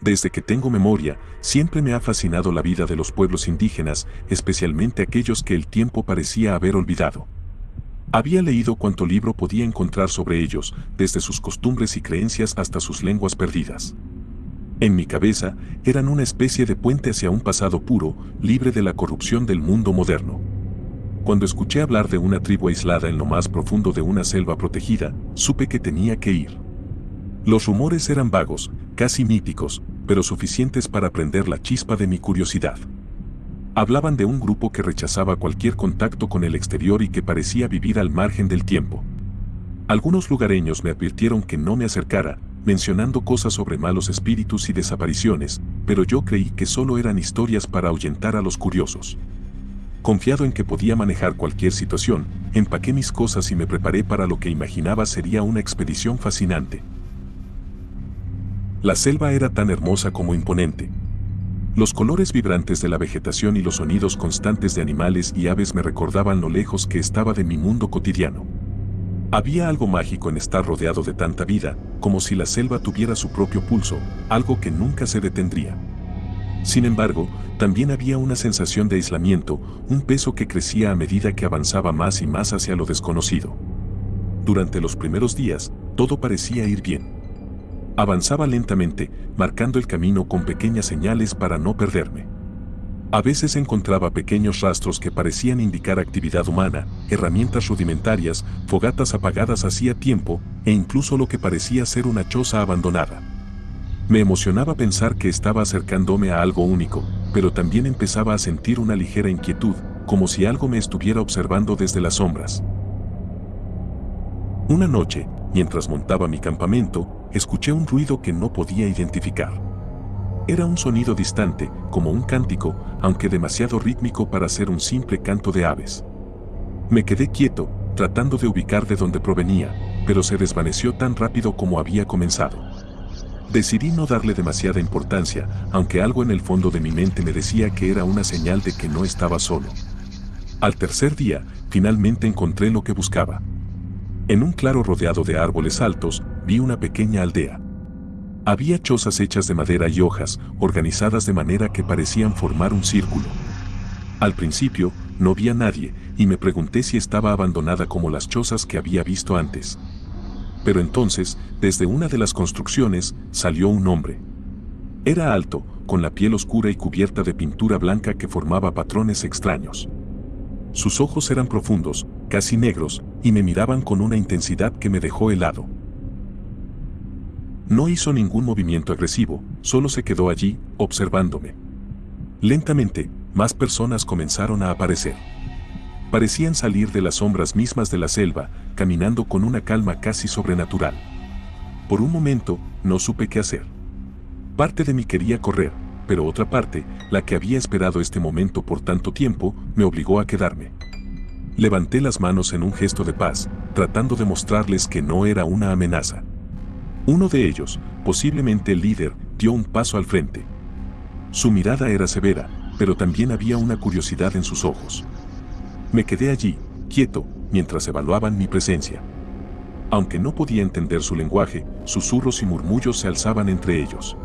Desde que tengo memoria, siempre me ha fascinado la vida de los pueblos indígenas, especialmente aquellos que el tiempo parecía haber olvidado. Había leído cuanto libro podía encontrar sobre ellos, desde sus costumbres y creencias hasta sus lenguas perdidas. En mi cabeza, eran una especie de puente hacia un pasado puro, libre de la corrupción del mundo moderno. Cuando escuché hablar de una tribu aislada en lo más profundo de una selva protegida, supe que tenía que ir. Los rumores eran vagos, casi míticos, pero suficientes para prender la chispa de mi curiosidad. Hablaban de un grupo que rechazaba cualquier contacto con el exterior y que parecía vivir al margen del tiempo. Algunos lugareños me advirtieron que no me acercara, mencionando cosas sobre malos espíritus y desapariciones, pero yo creí que solo eran historias para ahuyentar a los curiosos. Confiado en que podía manejar cualquier situación, empaqué mis cosas y me preparé para lo que imaginaba sería una expedición fascinante. La selva era tan hermosa como imponente. Los colores vibrantes de la vegetación y los sonidos constantes de animales y aves me recordaban lo lejos que estaba de mi mundo cotidiano. Había algo mágico en estar rodeado de tanta vida, como si la selva tuviera su propio pulso, algo que nunca se detendría. Sin embargo, también había una sensación de aislamiento, un peso que crecía a medida que avanzaba más y más hacia lo desconocido. Durante los primeros días, todo parecía ir bien. Avanzaba lentamente, marcando el camino con pequeñas señales para no perderme. A veces encontraba pequeños rastros que parecían indicar actividad humana, herramientas rudimentarias, fogatas apagadas hacía tiempo, e incluso lo que parecía ser una choza abandonada. Me emocionaba pensar que estaba acercándome a algo único, pero también empezaba a sentir una ligera inquietud, como si algo me estuviera observando desde las sombras. Una noche, mientras montaba mi campamento, escuché un ruido que no podía identificar. Era un sonido distante, como un cántico, aunque demasiado rítmico para ser un simple canto de aves. Me quedé quieto, tratando de ubicar de dónde provenía, pero se desvaneció tan rápido como había comenzado. Decidí no darle demasiada importancia, aunque algo en el fondo de mi mente me decía que era una señal de que no estaba solo. Al tercer día, finalmente encontré lo que buscaba. En un claro rodeado de árboles altos, vi una pequeña aldea. Había chozas hechas de madera y hojas, organizadas de manera que parecían formar un círculo. Al principio, no vi a nadie, y me pregunté si estaba abandonada como las chozas que había visto antes. Pero entonces, desde una de las construcciones, salió un hombre. Era alto, con la piel oscura y cubierta de pintura blanca que formaba patrones extraños. Sus ojos eran profundos, casi negros, y me miraban con una intensidad que me dejó helado. No hizo ningún movimiento agresivo, solo se quedó allí, observándome. Lentamente, más personas comenzaron a aparecer. Parecían salir de las sombras mismas de la selva, caminando con una calma casi sobrenatural. Por un momento, no supe qué hacer. Parte de mí quería correr, pero otra parte, la que había esperado este momento por tanto tiempo, me obligó a quedarme. Levanté las manos en un gesto de paz, tratando de mostrarles que no era una amenaza. Uno de ellos, posiblemente el líder, dio un paso al frente. Su mirada era severa, pero también había una curiosidad en sus ojos. Me quedé allí, quieto, mientras evaluaban mi presencia. Aunque no podía entender su lenguaje, susurros y murmullos se alzaban entre ellos.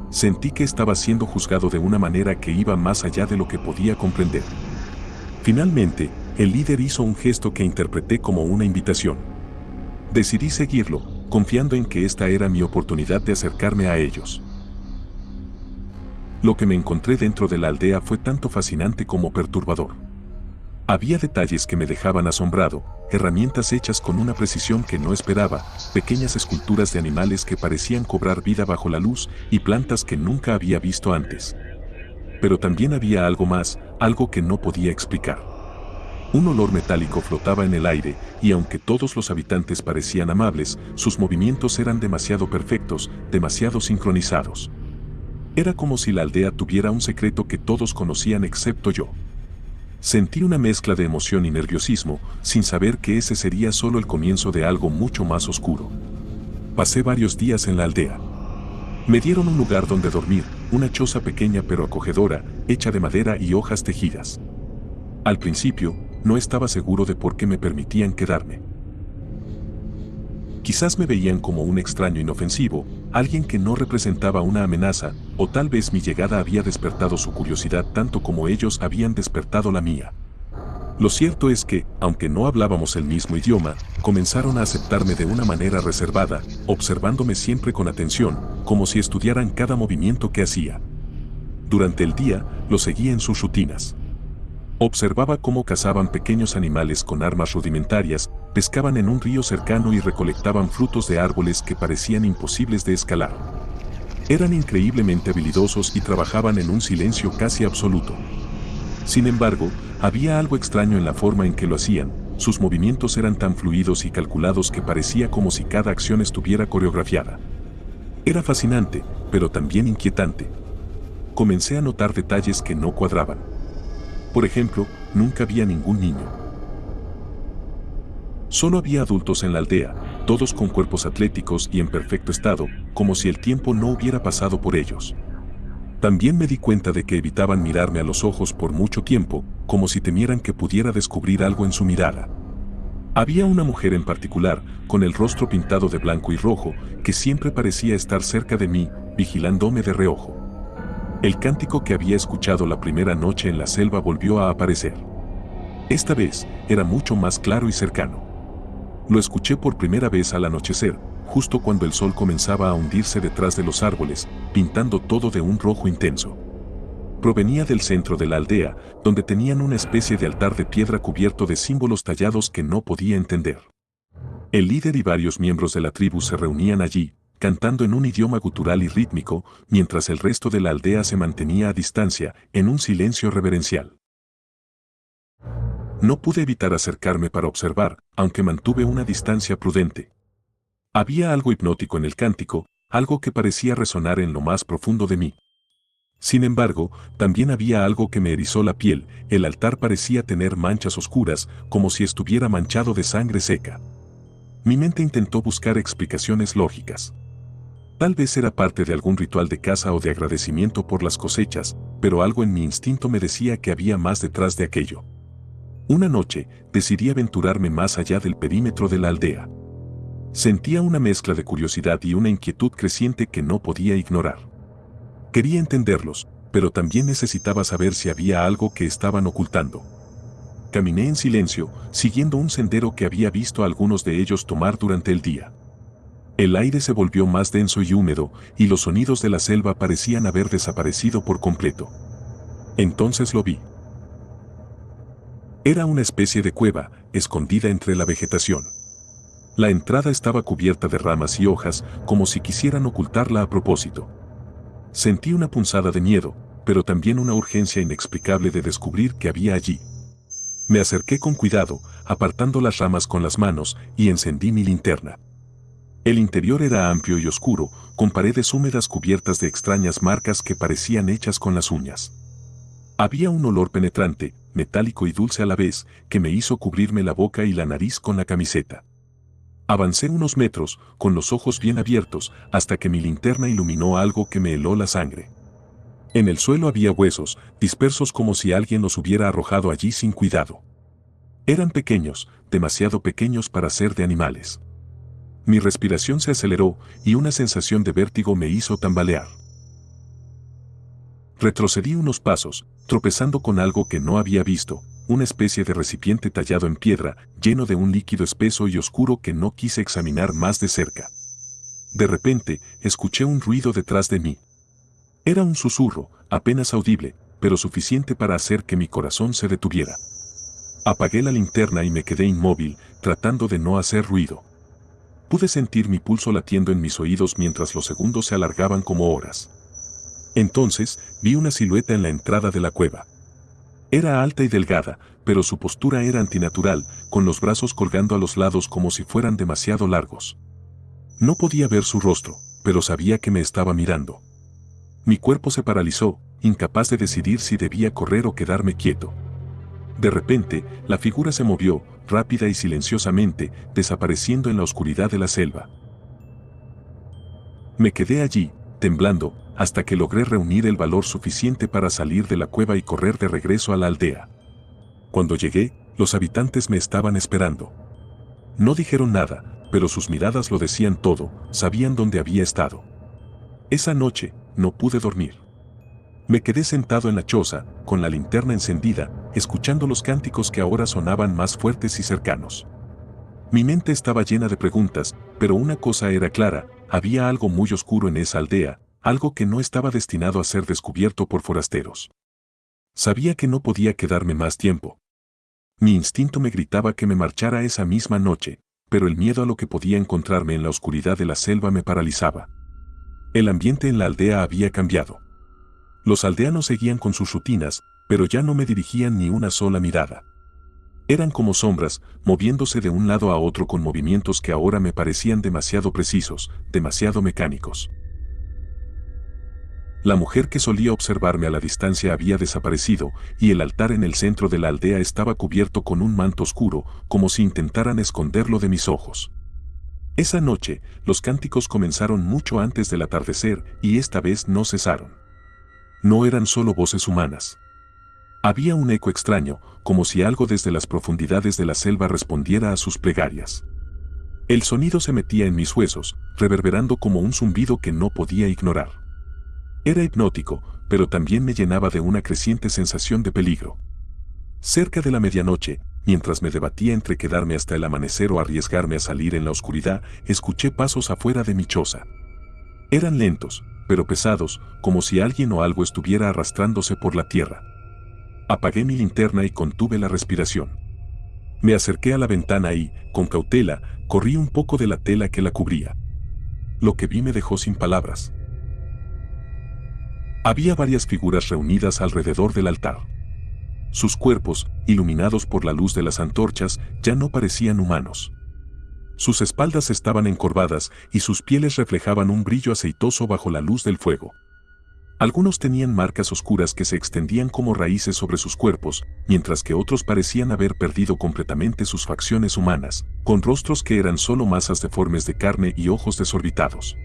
Sentí que estaba siendo juzgado de una manera que iba más allá de lo que podía comprender. Finalmente, el líder hizo un gesto que interpreté como una invitación. Decidí seguirlo, confiando en que esta era mi oportunidad de acercarme a ellos. Lo que me encontré dentro de la aldea fue tanto fascinante como perturbador. Había detalles que me dejaban asombrado, herramientas hechas con una precisión que no esperaba, pequeñas esculturas de animales que parecían cobrar vida bajo la luz y plantas que nunca había visto antes. Pero también había algo más, algo que no podía explicar. Un olor metálico flotaba en el aire, y aunque todos los habitantes parecían amables, sus movimientos eran demasiado perfectos, demasiado sincronizados. Era como si la aldea tuviera un secreto que todos conocían excepto yo. Sentí una mezcla de emoción y nerviosismo, sin saber que ese sería solo el comienzo de algo mucho más oscuro. Pasé varios días en la aldea. Me dieron un lugar donde dormir, una choza pequeña pero acogedora, hecha de madera y hojas tejidas. Al principio, no estaba seguro de por qué me permitían quedarme. Quizás me veían como un extraño inofensivo, alguien que no representaba una amenaza, o tal vez mi llegada había despertado su curiosidad tanto como ellos habían despertado la mía. Lo cierto es que, aunque no hablábamos el mismo idioma, comenzaron a aceptarme de una manera reservada, observándome siempre con atención, como si estudiaran cada movimiento que hacía. Durante el día, los seguía en sus rutinas. Observaba cómo cazaban pequeños animales con armas rudimentarias, pescaban en un río cercano y recolectaban frutos de árboles que parecían imposibles de escalar. Eran increíblemente habilidosos y trabajaban en un silencio casi absoluto. Sin embargo, había algo extraño en la forma en que lo hacían. Sus movimientos eran tan fluidos y calculados que parecía como si cada acción estuviera coreografiada. Era fascinante, pero también inquietante. Comencé a notar detalles que no cuadraban. Por ejemplo, nunca había ningún niño. Solo había adultos en la aldea, todos con cuerpos atléticos y en perfecto estado, como si el tiempo no hubiera pasado por ellos. También me di cuenta de que evitaban mirarme a los ojos por mucho tiempo, como si temieran que pudiera descubrir algo en su mirada. Había una mujer en particular, con el rostro pintado de blanco y rojo, que siempre parecía estar cerca de mí, vigilándome de reojo. El cántico que había escuchado la primera noche en la selva volvió a aparecer. Esta vez, era mucho más claro y cercano. Lo escuché por primera vez al anochecer, justo cuando el sol comenzaba a hundirse detrás de los árboles, pintando todo de un rojo intenso. Provenía del centro de la aldea, donde tenían una especie de altar de piedra cubierto de símbolos tallados que no podía entender. El líder y varios miembros de la tribu se reunían allí, cantando en un idioma gutural y rítmico, mientras el resto de la aldea se mantenía a distancia, en un silencio reverencial. No pude evitar acercarme para observar, aunque mantuve una distancia prudente. Había algo hipnótico en el cántico, algo que parecía resonar en lo más profundo de mí. Sin embargo, también había algo que me erizó la piel. El altar parecía tener manchas oscuras, como si estuviera manchado de sangre seca. Mi mente intentó buscar explicaciones lógicas. Tal vez era parte de algún ritual de caza o de agradecimiento por las cosechas, pero algo en mi instinto me decía que había más detrás de aquello. Una noche, decidí aventurarme más allá del perímetro de la aldea. Sentía una mezcla de curiosidad y una inquietud creciente que no podía ignorar. Quería entenderlos, pero también necesitaba saber si había algo que estaban ocultando. Caminé en silencio, siguiendo un sendero que había visto a algunos de ellos tomar durante el día. El aire se volvió más denso y húmedo, y los sonidos de la selva parecían haber desaparecido por completo. Entonces lo vi. Era una especie de cueva, escondida entre la vegetación. La entrada estaba cubierta de ramas y hojas, como si quisieran ocultarla a propósito. Sentí una punzada de miedo, pero también una urgencia inexplicable de descubrir qué había allí. Me acerqué con cuidado, apartando las ramas con las manos, y encendí mi linterna. El interior era amplio y oscuro, con paredes húmedas cubiertas de extrañas marcas que parecían hechas con las uñas. Había un olor penetrante, metálico y dulce a la vez, que me hizo cubrirme la boca y la nariz con la camiseta. Avancé unos metros, con los ojos bien abiertos, hasta que mi linterna iluminó algo que me heló la sangre. En el suelo había huesos, dispersos como si alguien los hubiera arrojado allí sin cuidado. Eran pequeños, demasiado pequeños para ser de animales. Mi respiración se aceleró y una sensación de vértigo me hizo tambalear. Retrocedí unos pasos, tropezando con algo que no había visto, una especie de recipiente tallado en piedra, lleno de un líquido espeso y oscuro que no quise examinar más de cerca. De repente, escuché un ruido detrás de mí. Era un susurro, apenas audible, pero suficiente para hacer que mi corazón se detuviera. Apagué la linterna y me quedé inmóvil, tratando de no hacer ruido. Pude sentir mi pulso latiendo en mis oídos mientras los segundos se alargaban como horas. Entonces, vi una silueta en la entrada de la cueva. Era alta y delgada, pero su postura era antinatural, con los brazos colgando a los lados como si fueran demasiado largos. No podía ver su rostro, pero sabía que me estaba mirando. Mi cuerpo se paralizó, incapaz de decidir si debía correr o quedarme quieto. De repente, la figura se movió, rápida y silenciosamente, desapareciendo en la oscuridad de la selva. Me quedé allí, temblando, hasta que logré reunir el valor suficiente para salir de la cueva y correr de regreso a la aldea. Cuando llegué, los habitantes me estaban esperando. No dijeron nada, pero sus miradas lo decían todo, sabían dónde había estado. Esa noche, no pude dormir. Me quedé sentado en la choza, con la linterna encendida, escuchando los cánticos que ahora sonaban más fuertes y cercanos. Mi mente estaba llena de preguntas, pero una cosa era clara, había algo muy oscuro en esa aldea, algo que no estaba destinado a ser descubierto por forasteros. Sabía que no podía quedarme más tiempo. Mi instinto me gritaba que me marchara esa misma noche, pero el miedo a lo que podía encontrarme en la oscuridad de la selva me paralizaba. El ambiente en la aldea había cambiado. Los aldeanos seguían con sus rutinas, pero ya no me dirigían ni una sola mirada. Eran como sombras, moviéndose de un lado a otro con movimientos que ahora me parecían demasiado precisos, demasiado mecánicos. La mujer que solía observarme a la distancia había desaparecido, y el altar en el centro de la aldea estaba cubierto con un manto oscuro, como si intentaran esconderlo de mis ojos. Esa noche, los cánticos comenzaron mucho antes del atardecer, y esta vez no cesaron. No eran solo voces humanas. Había un eco extraño, como si algo desde las profundidades de la selva respondiera a sus plegarias. El sonido se metía en mis huesos, reverberando como un zumbido que no podía ignorar. Era hipnótico, pero también me llenaba de una creciente sensación de peligro. Cerca de la medianoche, mientras me debatía entre quedarme hasta el amanecer o arriesgarme a salir en la oscuridad, escuché pasos afuera de mi choza. Eran lentos, pero pesados, como si alguien o algo estuviera arrastrándose por la tierra. Apagué mi linterna y contuve la respiración. Me acerqué a la ventana y, con cautela, corrí un poco de la tela que la cubría. Lo que vi me dejó sin palabras. Había varias figuras reunidas alrededor del altar. Sus cuerpos, iluminados por la luz de las antorchas, ya no parecían humanos. Sus espaldas estaban encorvadas y sus pieles reflejaban un brillo aceitoso bajo la luz del fuego. Algunos tenían marcas oscuras que se extendían como raíces sobre sus cuerpos, mientras que otros parecían haber perdido completamente sus facciones humanas, con rostros que eran solo masas deformes de carne y ojos desorbitados.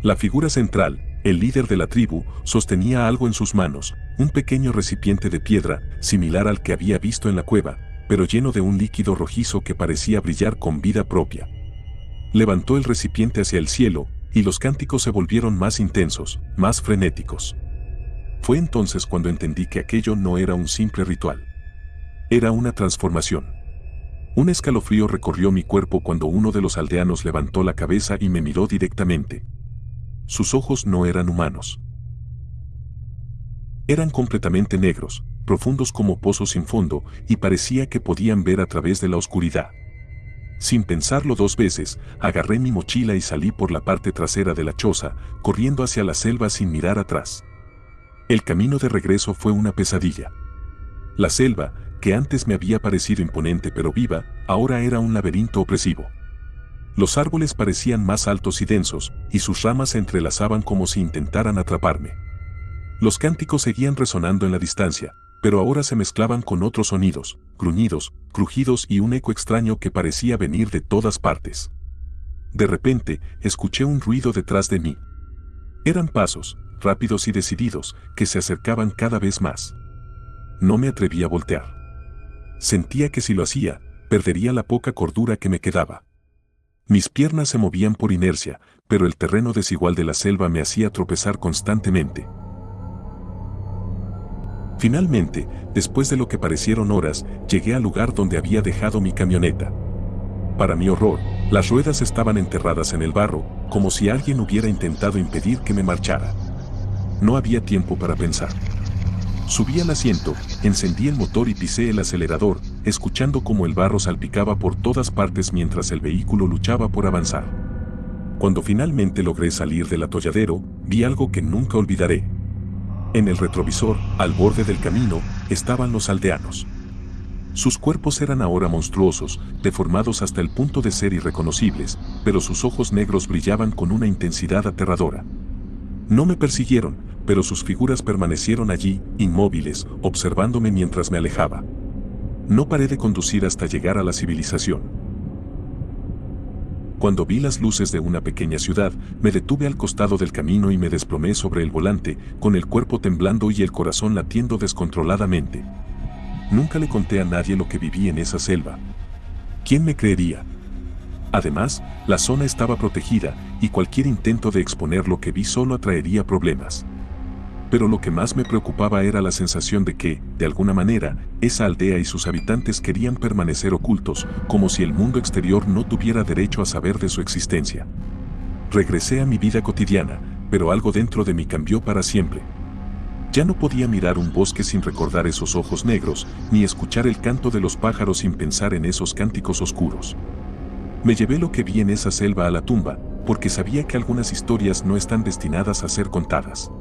La figura central, el líder de la tribu, sostenía algo en sus manos, un pequeño recipiente de piedra, similar al que había visto en la cueva, pero lleno de un líquido rojizo que parecía brillar con vida propia. Levantó el recipiente hacia el cielo, y los cánticos se volvieron más intensos, más frenéticos. Fue entonces cuando entendí que aquello no era un simple ritual. Era una transformación. Un escalofrío recorrió mi cuerpo cuando uno de los aldeanos levantó la cabeza y me miró directamente. Sus ojos no eran humanos. Eran completamente negros, profundos como pozos sin fondo, y parecía que podían ver a través de la oscuridad. Sin pensarlo dos veces, agarré mi mochila y salí por la parte trasera de la choza, corriendo hacia la selva sin mirar atrás. El camino de regreso fue una pesadilla. La selva, que antes me había parecido imponente pero viva, ahora era un laberinto opresivo. Los árboles parecían más altos y densos, y sus ramas se entrelazaban como si intentaran atraparme. Los cánticos seguían resonando en la distancia, pero ahora se mezclaban con otros sonidos, gruñidos, crujidos y un eco extraño que parecía venir de todas partes. De repente, escuché un ruido detrás de mí. Eran pasos, rápidos y decididos, que se acercaban cada vez más. No me atreví a voltear. Sentía que si lo hacía, perdería la poca cordura que me quedaba. Mis piernas se movían por inercia, pero el terreno desigual de la selva me hacía tropezar constantemente. Finalmente, después de lo que parecieron horas, llegué al lugar donde había dejado mi camioneta. Para mi horror, las ruedas estaban enterradas en el barro, como si alguien hubiera intentado impedir que me marchara. No había tiempo para pensar. Subí al asiento, encendí el motor y pisé el acelerador, escuchando cómo el barro salpicaba por todas partes mientras el vehículo luchaba por avanzar. Cuando finalmente logré salir del atolladero, vi algo que nunca olvidaré. En el retrovisor, al borde del camino, estaban los aldeanos. Sus cuerpos eran ahora monstruosos, deformados hasta el punto de ser irreconocibles, pero sus ojos negros brillaban con una intensidad aterradora. No me persiguieron, pero sus figuras permanecieron allí, inmóviles, observándome mientras me alejaba. No paré de conducir hasta llegar a la civilización. Cuando vi las luces de una pequeña ciudad, me detuve al costado del camino y me desplomé sobre el volante, con el cuerpo temblando y el corazón latiendo descontroladamente. Nunca le conté a nadie lo que viví en esa selva. ¿Quién me creería? Además, la zona estaba protegida y cualquier intento de exponer lo que vi solo atraería problemas. Pero lo que más me preocupaba era la sensación de que, de alguna manera, esa aldea y sus habitantes querían permanecer ocultos, como si el mundo exterior no tuviera derecho a saber de su existencia. Regresé a mi vida cotidiana, pero algo dentro de mí cambió para siempre. Ya no podía mirar un bosque sin recordar esos ojos negros, ni escuchar el canto de los pájaros sin pensar en esos cánticos oscuros. Me llevé lo que vi en esa selva a la tumba, porque sabía que algunas historias no están destinadas a ser contadas.